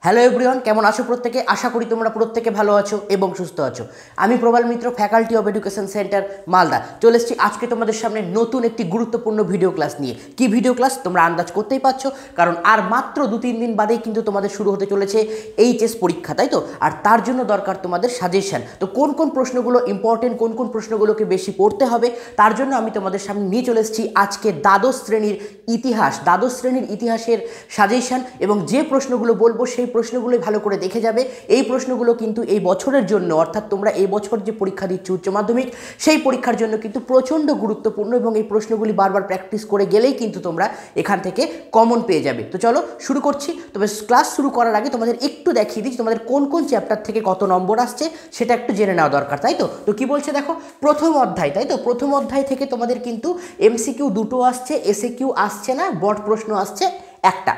Hello everyone, কেমন আছো প্রত্যেকে? আশা করি তোমরা প্রত্যেকে ভালো আছো এবং সুস্থ আছো। আমি Prabal Mitra, faculty of education centre Malda, চলে এসেছি আজকে তোমাদের সামনে নতুন একটি গুরুত্বপূর্ণ ভিডিও ক্লাস নিয়ে। কি ভিডিও ক্লাস তোমরা আন্দাজ করতেই পারছো, কারণ আর মাত্র 2-3 দিন বাদেই কিন্তু তোমাদের শুরু হতে চলেছে এইচএস পরীক্ষা, তাই তো? আর তার জন্য দরকার তোমাদের সাজেশন। তো কোন কোন প্রশ্নগুলো ইম্পর্টেন্ট, কোন কোন প্রশ্নগুলোকে বেশি পড়তে হবে, তার জন্য আমি তোমাদের সামনে নিয়ে চলে এসেছি আজকে দ্বাদশ শ্রেণীর ইতিহাসের সাজেশন। এবং যে প্রশ্নগুলো বলবো সেই প্রশ্নগুলোই ভালো করে দেখে যাবে। এই প্রশ্নগুলো কিন্তু এই বছরের জন্য, অর্থাৎ তোমরা এই বছর যে পরীক্ষা দিচ্ছ উচ্চ মাধ্যমিক, সেই পরীক্ষার জন্য কিন্তু প্রচণ্ড গুরুত্বপূর্ণ, এবং এই প্রশ্নগুলি বারবার প্র্যাকটিস করে গেলেই কিন্তু তোমরা এখান থেকে কমন পেয়ে যাবে। তো চলো শুরু করছি। তবে ক্লাস শুরু করার আগে তোমাদের একটু দেখিয়ে দিচ্ছি তোমাদের কোন কোন চ্যাপ্টার থেকে কত নম্বর আসছে, সেটা একটু জেনে নেওয়া দরকার, তাই তো? তো কি বলছে দেখো, প্রথম অধ্যায়, তাই তো? প্রথম অধ্যায় থেকে তোমাদের কিন্তু এমসিকিউ দুটো আসছে, এসএকিউ আসছে না, বট প্রশ্ন আসছে একটা।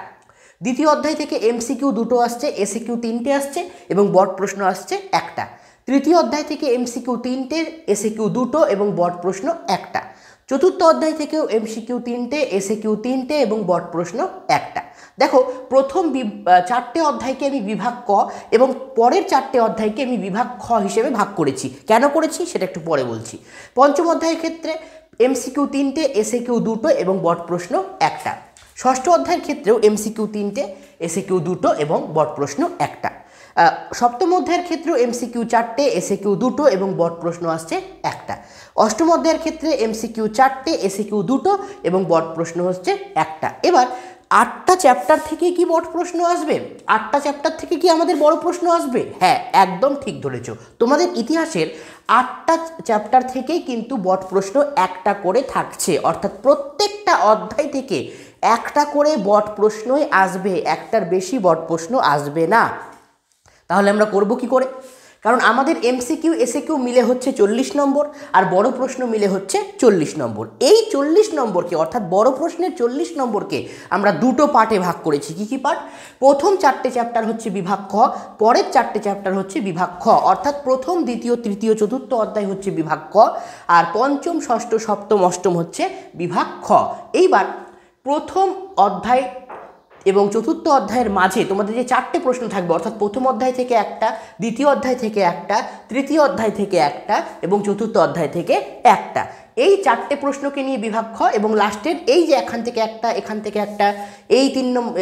দ্বিতীয় অধ্যায় থেকে এমসিকিউ দুটো আসছে, এসএকিউ তিনটে আসছে এবং বট প্রশ্ন আসছে একটা। তৃতীয় অধ্যায় থেকে এমসিকিউ তিনটে, এসএকিউ দুটো এবং বট প্রশ্ন একটা। চতুর্থ অধ্যায় থেকেও এমসিকিউ তিনটে, এসএকিউ তিনটে এবং বট প্রশ্ন একটা। দেখো, প্রথম 4টে অধ্যায়কে আমি বিভাগ ক এবং পরের 4টে অধ্যায়কে আমি বিভাগ খ হিসেবে ভাগ করেছি। কেন করেছি সেটা একটু পরে বলছি। পঞ্চম অধ্যায়ের ক্ষেত্রে এমসিকিউ তিনটে, এসএকিউ দুটো এবং বট প্রশ্ন একটা। ষষ্ঠ অধ্যায়ের ক্ষেত্রেও এমসিকিউ তিনটে, এসএকিউ দুটো এবং বট প্রশ্ন একটা। সপ্তম অধ্যায়ের ক্ষেত্রেও এমসিকিউ চারটে, এসএকিউ দুটো এবং বট প্রশ্ন আসছে একটা। অষ্টম অধ্যায়ের ক্ষেত্রে এমসিকিউ চারটে, এসএকিউ দুটো এবং বট প্রশ্ন হচ্ছে একটা। এবার 8টা চ্যাপ্টার থেকে কি বট প্রশ্ন আসবে? 8টা চ্যাপ্টার থেকে কি আমাদের বড় প্রশ্ন আসবে? হ্যাঁ, একদম ঠিক ধরেছ। তোমাদের ইতিহাসের 8টা চ্যাপ্টার থেকেই কিন্তু বট প্রশ্ন একটা করে থাকছে, অর্থাৎ প্রত্যেকটা অধ্যায় থেকে একটা করে বট প্রশ্নই আসবে, একটার বেশি বট প্রশ্ন আসবে না। তাহলে আমরা করব কি করে? কারণ আমাদের এমসিকিউ এসএকিউ মিলে হচ্ছে 40 নম্বর, আর বড় প্রশ্ন মিলে হচ্ছে 40 নম্বর। এই 40 নম্বরকে, অর্থাৎ বড় প্রশ্নের 40 নম্বরকে আমরা দুটো পার্টে ভাগ করেছি। কি কি পার্ট? প্রথম 4টে চ্যাপ্টার হচ্ছে বিভাগ খ, পরের 4টে চ্যাপ্টার হচ্ছে বিভাগ খ, অর্থাৎ প্রথম, দ্বিতীয়, তৃতীয়, চতুর্থ অধ্যায় হচ্ছে বিভাগ ক, আর পঞ্চম, ষষ্ঠ, সপ্তম, অষ্টম হচ্ছে বিভাগ খ। এইবার প্রথম অধ্যায় এবং চতুর্থ অধ্যায়ের মাঝে তোমাদের যে 4টে প্রশ্ন থাকবে, অর্থাৎ প্রথম অধ্যায় থেকে একটা, দ্বিতীয় অধ্যায় থেকে একটা, তৃতীয় অধ্যায় থেকে একটা এবং চতুর্থ অধ্যায় থেকে একটা, এই 4টে প্রশ্নকে নিয়ে বিভাগ খ, এবং লাস্টের এই যে এখান থেকে একটা, এখান থেকে একটা, এই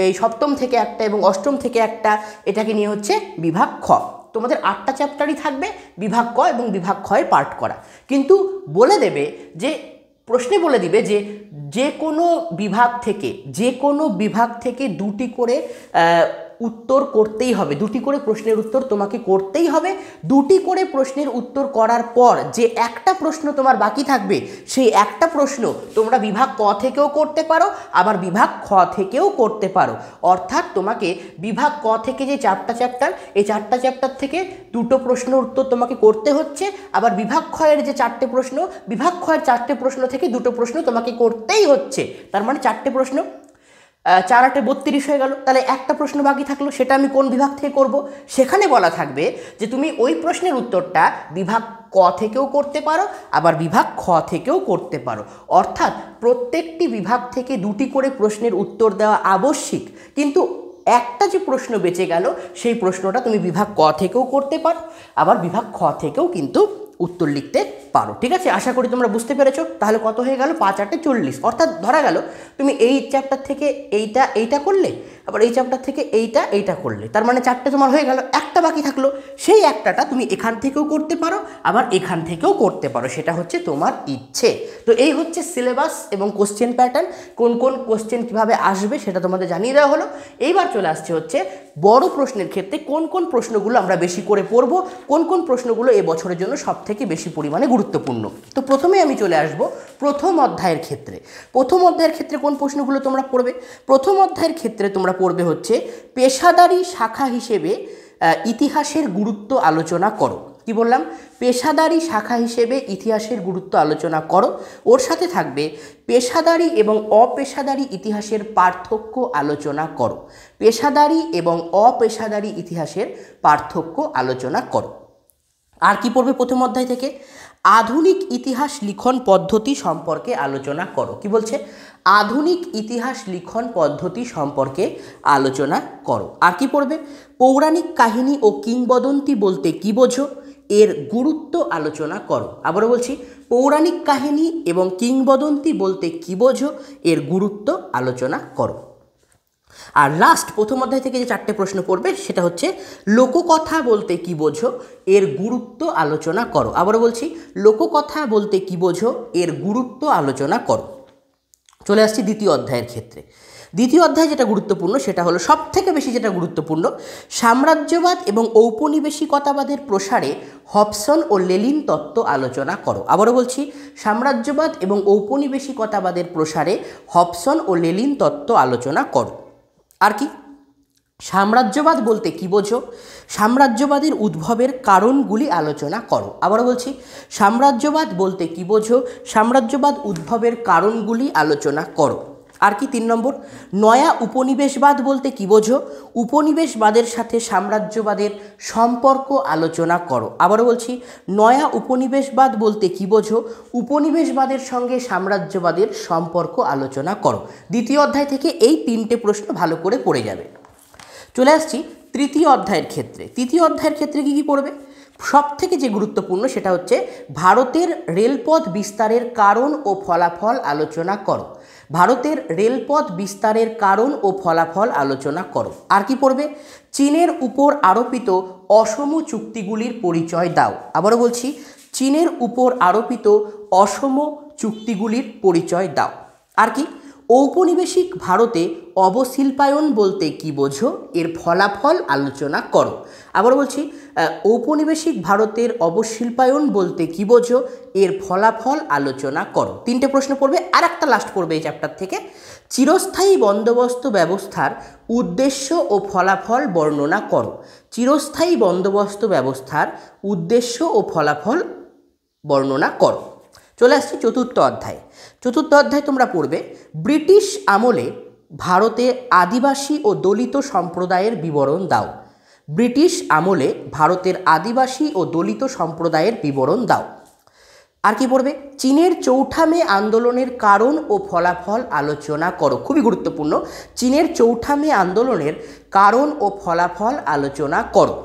এই সপ্তম থেকে একটা এবং অষ্টম থেকে একটা, এটাকে নিয়ে হচ্ছে বিভাগ খ। তোমাদের 8টা চ্যাপ্টারই থাকবে বিভাগ ক এবং বিভাগ খয়ের পার্ট করা। কিন্তু বলে দেবে যে, প্রশ্নে বলে দিবে যে যে কোনো বিভাগ থেকে দুটি করে উত্তর করতেই হবে, দুটি করে প্রশ্নের উত্তর তোমাকে করতেই হবে। দুটি করে প্রশ্নের উত্তর করার পর যে একটা প্রশ্ন তোমার বাকি থাকবে, সেই একটা প্রশ্ন তোমরা বিভাগ ক থেকেও করতে পারো, আবার বিভাগ খ থেকেও করতে পারো। অর্থাৎ তোমাকে বিভাগ ক থেকে যে 4টা চ্যাপ্টার, এই 4টা চ্যাপ্টার থেকে দুটো প্রশ্নের উত্তর তোমাকে করতে হচ্ছে, আবার বিভাগ ক্ষয়ের যে 4টে প্রশ্ন, বিভাগ ক্ষয়ের 4টে প্রশ্ন থেকে দুটো প্রশ্ন তোমাকে করতেই হচ্ছে। তার মানে 4টে প্রশ্ন, 4 8 32 হয়ে গেল। তাহলে একটা প্রশ্ন বাকি থাকলো, সেটা আমি কোন বিভাগ থেকে করব? সেখানে বলা থাকবে যে তুমি ওই প্রশ্নের উত্তরটা বিভাগ ক থেকেও করতে পারো, আবার বিভাগ খ থেকেও করতে পারো। অর্থাৎ প্রত্যেকটি বিভাগ থেকে দুটি করে প্রশ্নের উত্তর দেওয়া আবশ্যিক, কিন্তু একটা যে প্রশ্ন বেঁচে গেল সেই প্রশ্নটা তুমি বিভাগ ক থেকেও করতে পারো, আবার বিভাগ খ থেকেও কিন্তু উত্তর লিখতে পারো। ঠিক আছে, আশা করি তোমরা বুঝতে পেরেছো। তাহলে কত হয়ে গেল? 5 8 40। অর্থাৎ ধরা গেল তুমি এই চ্যাপ্টার থেকে এইটা করলে, আবার এই চ্যাপ্টার থেকে এইটা করলে, তার মানে 4টে তোমার হয়ে গেল। একটা বাকি থাকলো, সেই একটাটা তুমি এখান থেকেও করতে পারো, আবার এখান থেকেও করতে পারো, সেটা হচ্ছে তোমার ইচ্ছে। তো এই হচ্ছে সিলেবাস এবং কোশ্চেন প্যাটার্ন। কোন কোন কোশ্চেন কীভাবে আসবে সেটা তোমাদের জানিয়ে দেওয়া হলো। এইবার চলে আসছে হচ্ছে বড় প্রশ্নের ক্ষেত্রে কোন কোন প্রশ্নগুলো আমরা বেশি করে পড়ব, কোন কোন প্রশ্নগুলো এবছরের জন্য সবথেকে বেশি পরিমাণে গুরুত্বপূর্ণ। তো প্রথমে আমি চলে আসব প্রথম অধ্যায়ের ক্ষেত্রে। প্রথম অধ্যায়ের ক্ষেত্রে কোন প্রশ্নগুলো তোমরা পড়বে? প্রথম অধ্যায়ের ক্ষেত্রে তোমরা পড়বে হচ্ছে পেশাদারি শাখা হিসেবে ইতিহাসের গুরুত্ব আলোচনা করো। কি বললাম? পেশাদারি শাখা হিসেবে ইতিহাসের গুরুত্ব আলোচনা করো। ওর সাথে থাকবে পেশাদারি এবং অপেশাদারি ইতিহাসের পার্থক্য আলোচনা করো। পেশাদারি এবং অপেশাদারি ইতিহাসের পার্থক্য আলোচনা করো। আর কি পড়বে প্রথম অধ্যায় থেকে? আধুনিক ইতিহাস লিখন পদ্ধতি সম্পর্কে আলোচনা করো। কি বলছে? আধুনিক ইতিহাস লিখন পদ্ধতি সম্পর্কে আলোচনা করো। আর কি পড়বে? পৌরাণিক কাহিনী ও কিংবদন্তি বলতে কি বোঝো? এর গুরুত্ব আলোচনা করো। আবারও বলছি, পৌরাণিক কাহিনী এবং কিংবদন্তি বলতে কি বোঝো? এর গুরুত্ব আলোচনা করো। আর লাস্ট প্রথম অধ্যায় থেকে যে 4টে প্রশ্ন পড়বে সেটা হচ্ছে লোককথা বলতে কি বোঝো? এর গুরুত্ব আলোচনা করো। আবারও বলছি, লোককথা বলতে কি বোঝো? এর গুরুত্ব আলোচনা করো। চলে আসছি দ্বিতীয় অধ্যায়ের ক্ষেত্রে। দ্বিতীয় অধ্যায় যেটা গুরুত্বপূর্ণ সেটা হলো সবথেকে বেশি যেটা গুরুত্বপূর্ণ, সাম্রাজ্যবাদ এবং ঔপনিবেশিকতাবাদের প্রসারে হবসন ও লেনিন তত্ত্ব আলোচনা করো। আবারও বলছি, সাম্রাজ্যবাদ এবং ঔপনিবেশিকতাবাদের প্রসারে হবসন ও লেনিন তত্ত্ব আলোচনা করো। আর কি? সাম্রাজ্যবাদ বলতে কি বোঝো? সাম্রাজ্যবাদের উদ্ভবের কারণগুলি আলোচনা করো। আবারও বলছি, সাম্রাজ্যবাদ বলতে কি বোঝো? সাম্রাজ্যবাদ উদ্ভবের কারণগুলি আলোচনা করো। আর কি? 3 নম্বর, নয়া উপনিবেশবাদ বলতে কি বোঝো? উপনিবেশবাদের সাথে সাম্রাজ্যবাদের সম্পর্ক আলোচনা করো। আবারও বলছি, নয়া উপনিবেশবাদ বলতে কি বোঝো? উপনিবেশবাদের সঙ্গে সাম্রাজ্যবাদের সম্পর্ক আলোচনা করো। দ্বিতীয় অধ্যায় থেকে এই 3টে প্রশ্ন ভালো করে পড়ে যাবে। চলে আসছি তৃতীয় অধ্যায়ের ক্ষেত্রে। তৃতীয় অধ্যায়ের ক্ষেত্রে কি পড়বে? সব থেকে যে গুরুত্বপূর্ণ সেটা হচ্ছে ভারতের রেলপথ বিস্তারের কারণ ও ফলাফল আলোচনা করো। ভারতের রেলপথ বিস্তারের কারণ ও ফলাফল আলোচনা করো। আর কি পড়বে? চীনের উপর আরোপিত অসম চুক্তিগুলির পরিচয় দাও। আবারও বলছি, চীনের উপর আরোপিত অসম চুক্তিগুলির পরিচয় দাও। আর কি? ঔপনিবেশিক ভারতে অবশিল্পায়ন বলতে কি বোঝো? এর ফলাফল আলোচনা করো। আবার বলছি, ঔপনিবেশিক ভারতের অবশিল্পায়ন বলতে কি বোঝো? এর ফলাফল আলোচনা করো। 3টে প্রশ্ন পড়বে, আর একটা লাস্ট পড়বে এই চ্যাপ্টার থেকে। চিরস্থায়ী বন্দোবস্ত ব্যবস্থার উদ্দেশ্য ও ফলাফল বর্ণনা করো। চিরস্থায়ী বন্দোবস্ত ব্যবস্থার উদ্দেশ্য ও ফলাফল বর্ণনা করো। চলে আসছি চতুর্থ অধ্যায়। চতুর্থ অধ্যায় তোমরা পড়বে ব্রিটিশ আমলে ভারতে আদিবাসী ও দলিত সম্প্রদায়ের বিবরণ দাও। ব্রিটিশ আমলে ভারতের আদিবাসী ও দলিত সম্প্রদায়ের বিবরণ দাও। আর কি পড়বে? চীনের চৌঠা মে আন্দোলনের কারণ ও ফলাফল আলোচনা করো। খুবই গুরুত্বপূর্ণ, চীনের চৌঠা মে আন্দোলনের কারণ ও ফলাফল আলোচনা করো।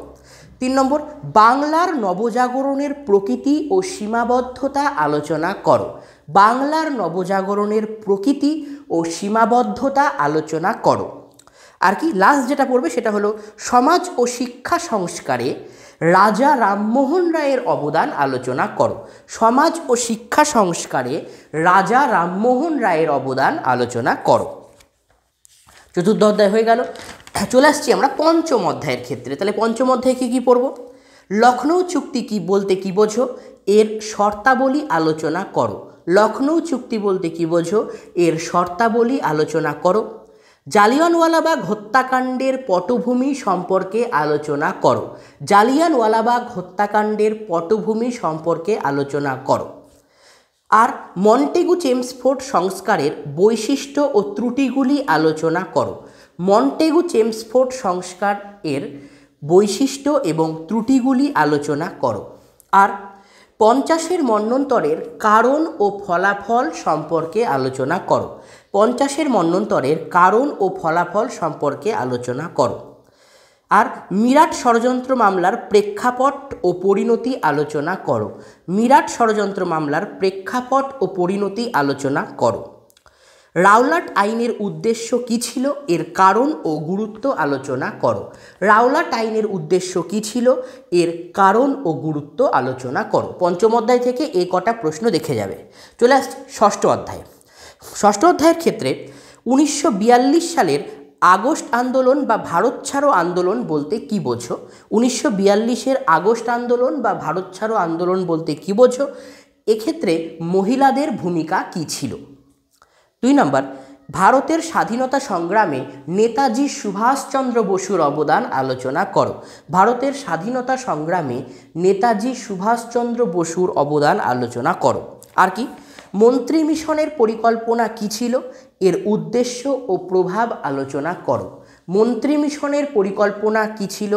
3 নম্বর, বাংলার নবজাগরণের প্রকৃতি ও সীমাবদ্ধতা আলোচনা করো। বাংলার নবজাগরণের প্রকৃতি ও সীমাবদ্ধতা আলোচনা করো। আর কি? লাস্ট যেটা পড়বে সেটা হলো সমাজ ও শিক্ষা সংস্কারে রাজা রামমোহন রায়ের অবদান আলোচনা করো। সমাজ ও শিক্ষা সংস্কারে রাজা রামমোহন রায়ের অবদান আলোচনা করো। চতুর্থ অধ্যায় হয়ে গেল। চলে আসছি আমরা পঞ্চম অধ্যায়ের ক্ষেত্রে। তাহলে পঞ্চম অধ্যায়ে কী পড়ব? লখনৌ চুক্তি কি বলতে কি বোঝো? এর শর্তাবলী আলোচনা করো। লখনৌ চুক্তি বলতে কি বোঝো? এর শর্তাবলী আলোচনা করো। জালিয়ানওয়ালাবাগ হত্যাকাণ্ডের পটভূমি সম্পর্কে আলোচনা করো। জালিয়ানওয়ালাবাগ হত্যাকাণ্ডের পটভূমি সম্পর্কে আলোচনা করো। আর মন্টেগু চেমসফোর্ড সংস্কারের বৈশিষ্ট্য ও ত্রুটিগুলি আলোচনা করো। মন্টেগু চেমসফোর্ড সংস্কার এর বৈশিষ্ট্য এবং ত্রুটিগুলি আলোচনা করো। আর 50-এর মন্বন্তরের কারণ ও ফলাফল সম্পর্কে আলোচনা করো। 50-এর মন্বন্তরের কারণ ও ফলাফল সম্পর্কে আলোচনা করো। আর মিরাট ষড়যন্ত্র মামলার প্রেক্ষাপট ও পরিণতি আলোচনা করো। মিরাট ষড়যন্ত্র মামলার প্রেক্ষাপট ও পরিণতি আলোচনা করো। রাওলাট আইনের উদ্দেশ্য কী ছিল? এর কারণ ও গুরুত্ব আলোচনা করো। রাওলাট আইনের উদ্দেশ্য কী ছিল? এর কারণ ও গুরুত্ব আলোচনা করো। পঞ্চম অধ্যায় থেকে এই কটা প্রশ্ন দেখে যাবে। চলে আসছে ষষ্ঠ অধ্যায়। ষষ্ঠ অধ্যায়ের ক্ষেত্রে 1942 সালের আগস্ট আন্দোলন বা ভারত ছাড়ো আন্দোলন বলতে কি বোঝো? 1942-এর আগস্ট আন্দোলন বা ভারত ছাড়ো আন্দোলন বলতে কি বোঝো? এক্ষেত্রে মহিলাদের ভূমিকা কী ছিল? 2 নম্বর, ভারতের স্বাধীনতা সংগ্রামে নেতাজি সুভাষচন্দ্র বসুর অবদান আলোচনা করো। ভারতের স্বাধীনতা সংগ্রামে নেতাজি সুভাষচন্দ্র বসুর অবদান আলোচনা করো। আর কি? মন্ত্রী মিশনের পরিকল্পনা কী ছিল? এর উদ্দেশ্য ও প্রভাব আলোচনা করো। মন্ত্রী মিশনের পরিকল্পনা কী ছিল?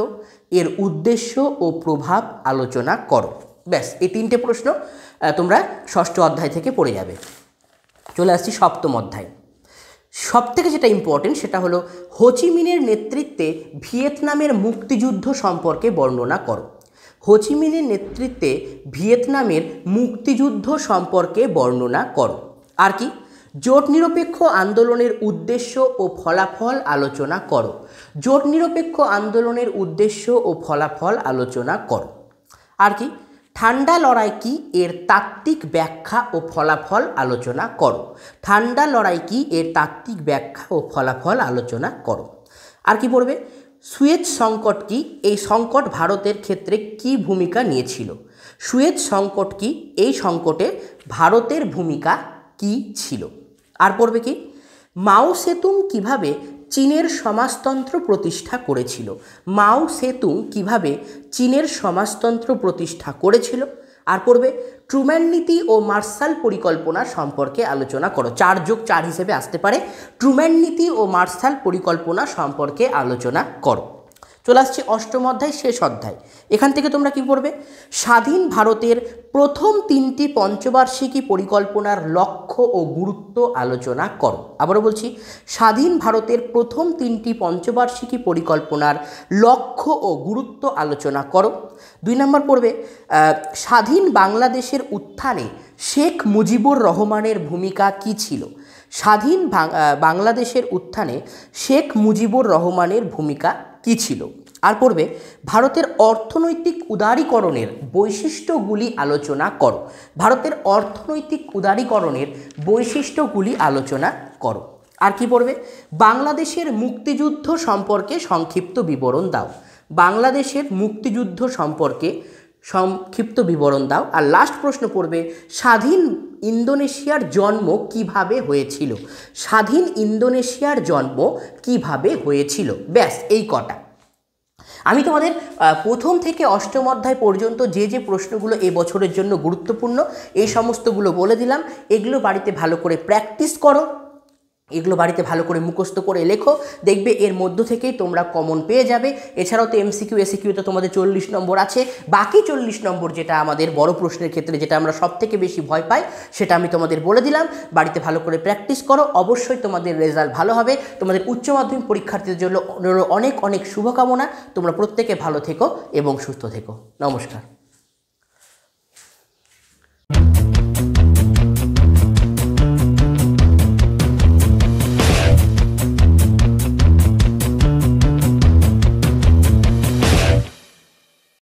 এর উদ্দেশ্য ও প্রভাব আলোচনা করো। ব্যাস, এই 3টে প্রশ্ন তোমরা ষষ্ঠ অধ্যায় থেকে পড়ে যাবে। চলে আসছি সপ্তম অধ্যায়। সবথেকে যেটা ইম্পর্টেন্ট সেটা হলো হোচিমিনের নেতৃত্বে ভিয়েতনামের মুক্তিযুদ্ধ সম্পর্কে বর্ণনা করো। হোচিমিনের নেতৃত্বে ভিয়েতনামের মুক্তিযুদ্ধ সম্পর্কে বর্ণনা করো। আর কি, জোট নিরপেক্ষ আন্দোলনের উদ্দেশ্য ও ফলাফল আলোচনা করো। জোট নিরপেক্ষ আন্দোলনের উদ্দেশ্য ও ফলাফল আলোচনা করো। আর কি, ঠান্ডা লড়াই কি এর তাত্ত্বিক ব্যাখ্যা ও ফলাফল আলোচনা করো। ঠান্ডা লড়াই কি এর তাত্ত্বিক ব্যাখ্যা ও ফলাফল আলোচনা করো। আর কি পড়বে, সুয়েজ সংকট কি, এই সংকট ভারতের ক্ষেত্রে কি ভূমিকা নিয়েছিল। সুয়েজ সংকট কি, এই সংকটে ভারতের ভূমিকা কি ছিল। আর পড়বে কি, মাও সেতুং কিভাবে চীনের সমাজতন্ত্র প্রতিষ্ঠা করেছিল। মাও সেতুং কিভাবে চীনের সমাজতন্ত্র প্রতিষ্ঠা করেছিল। আর পড়বে ট্রুম্যান নীতি ও মার্শাল পরিকল্পনা সম্পর্কে আলোচনা করো। 4+4 হিসেবে আসতে পারে। ট্রুম্যান নীতি ও মার্শাল পরিকল্পনা সম্পর্কে আলোচনা করো। চলে আসছে অষ্টম অধ্যায়, শেষ অধ্যায়। এখান থেকে তোমরা কি পড়বে, স্বাধীন ভারতের প্রথম 3টি পঞ্চবার্ষিকী পরিকল্পনার লক্ষ্য ও গুরুত্ব আলোচনা করো। আবারও বলছি, স্বাধীন ভারতের প্রথম 3টি পঞ্চবার্ষিকী পরিকল্পনার লক্ষ্য ও গুরুত্ব আলোচনা করো। 2 নম্বর পড়বে, স্বাধীন বাংলাদেশের উত্থানে শেখ মুজিবুর রহমানের ভূমিকা কী ছিল। স্বাধীন বাংলাদেশের উত্থানে শেখ মুজিবুর রহমানের ভূমিকা কী ছিল। আর পড়বে, ভারতের অর্থনৈতিক উদারীকরণের বৈশিষ্ট্যগুলি আলোচনা করো। ভারতের অর্থনৈতিক উদারীকরণের বৈশিষ্ট্যগুলি আলোচনা করো। আর কি পড়বে, বাংলাদেশের মুক্তিযুদ্ধ সম্পর্কে সংক্ষিপ্ত বিবরণ দাও। বাংলাদেশের মুক্তিযুদ্ধ সম্পর্কে সংক্ষিপ্ত বিবরণ দাও। আর লাস্ট প্রশ্ন পড়বে, স্বাধীন ইন্দোনেশিয়ার জন্ম কিভাবে হয়েছিল। স্বাধীন ইন্দোনেশিয়ার জন্ম কিভাবে হয়েছিল। ব্যাস এই কটা। আমি তোমাদের প্রথম থেকে অষ্টম অধ্যায় পর্যন্ত যে যে প্রশ্নগুলো এই বছরের জন্য গুরুত্বপূর্ণ এই সমস্তগুলো বলে দিলাম। এগুলো বাড়িতে ভালো করে প্র্যাকটিস করো, এগুলো বাড়িতে ভালো করে মুখস্থ করে লেখো, দেখবে এর মধ্য থেকেই তোমরা কমন পেয়ে যাবে। এছাড়াও তো এমসিকিউ এসিকিউতে তোমাদের 40 নম্বর আছে। বাকি 40 নম্বর যেটা আমাদের বড় প্রশ্নের ক্ষেত্রে যেটা আমরা সব থেকে বেশি ভয় পাই সেটা আমি তোমাদের বলে দিলাম। বাড়িতে ভালো করে প্র্যাকটিস করো, অবশ্যই তোমাদের রেজাল্ট ভালো হবে। তোমাদের উচ্চ মাধ্যমিক পরীক্ষার্থীদের জন্য অনেক অনেক শুভকামনা। তোমরা প্রত্যেকে ভালো থেকো এবং সুস্থ থেকো। নমস্কার।